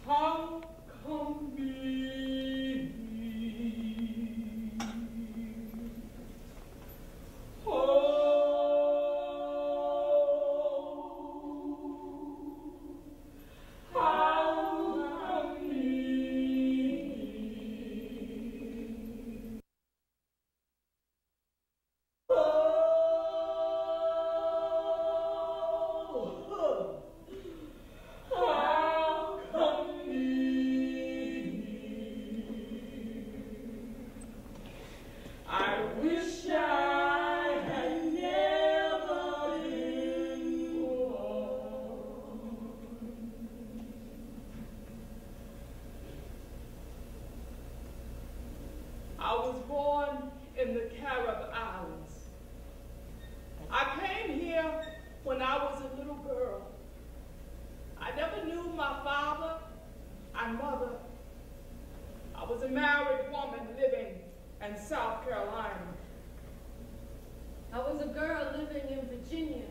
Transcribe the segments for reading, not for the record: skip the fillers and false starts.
How come me? I was born in the Carib Islands. I came here when I was a little girl. I never knew my father and mother. I was a married woman living in South Carolina. I was a girl living in Virginia.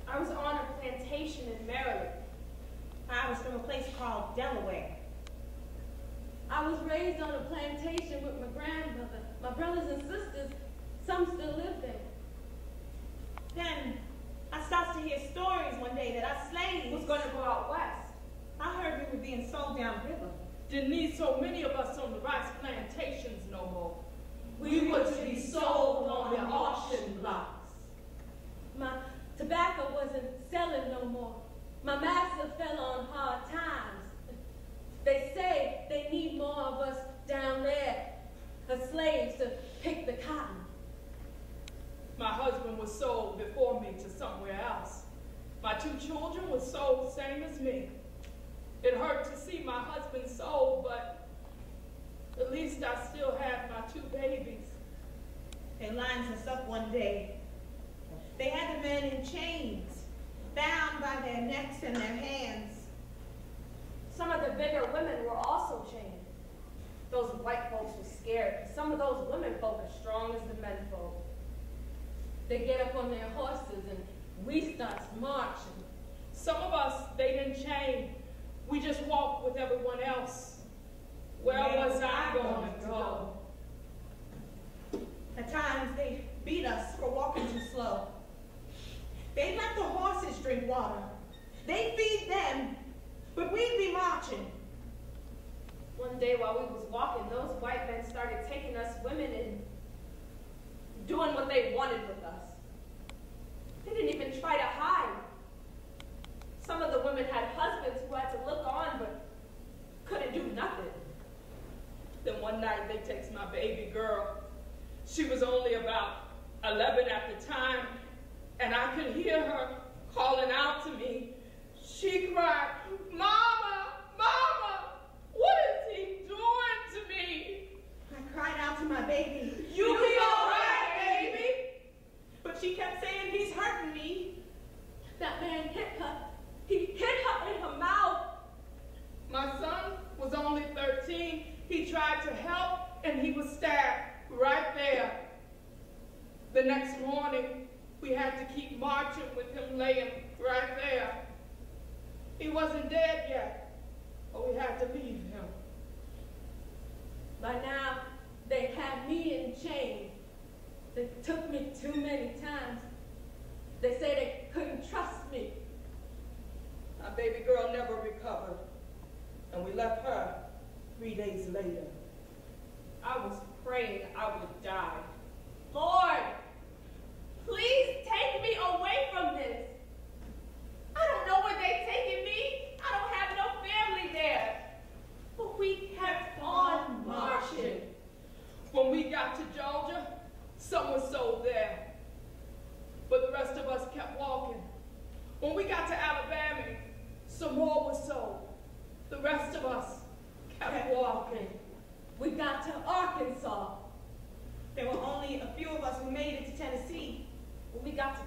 I was on a plantation in Maryland. I was from a place called Delaware. I was raised on a plantation with my grandmother. My brothers and sisters, some still live there. Then I started to hear stories one day that our slaves Was going to go out west. I heard we were being sold downriver. Didn't need so many of us on the rice plantations no more. We were to be sold on the auction blocks. My tobacco wasn't selling no more. My master fell on hard times. They say they need more of us down there, as slaves to pick the cotton. My husband was sold before me to somewhere else. My 2 children were sold same as me. It hurt to see my husband sold, but at least I still had my 2 babies. They lined us up one day. They had the men in chains, bound by their necks and their hands. Some of the bigger women were also chained. Those white folks were scared. Some of those women folk are strong as the men folk. They get up on their horses and we start marching. Some of us, they didn't chain. We just walked with everyone else. Where was I going to go? At times they beat us for walking too slow. They let the horses drink water. They feed them, but we'd be marching. One day while we was walking, those white men started taking us women and doing what they wanted with us. They didn't even try to hide. Some of the women had husbands who had to look on but couldn't do nothing. Then one night they takes my baby girl. She was only about 11 at the time, and I could hear her calling out to me. She cried, "Mama, Mama, what is he doing to me?" I cried out to my baby, "You be all right, baby." but she kept saying, "He's hurting me." That man hit her. He hit her in her mouth. My son was only 13. He tried to help, and he was stabbed right there. The next morning, we had to keep marching with him laying right there. He wasn't dead yet, but we had to leave him. By now, they had me in chains. They took me too many times. They say they couldn't trust me. My baby girl never recovered, and we left her 3 days later. I was praying I would die. Lord, please take me away from this. I don't know where they're taking me. I don't have no family there. But we kept on marching. When we got to Georgia, some was sold there, but the rest of us kept walking. When we got to Alabama, some more was sold. The rest of us kept walking. We got to Arkansas. There were only a few of us who made it to Tennessee. When we got to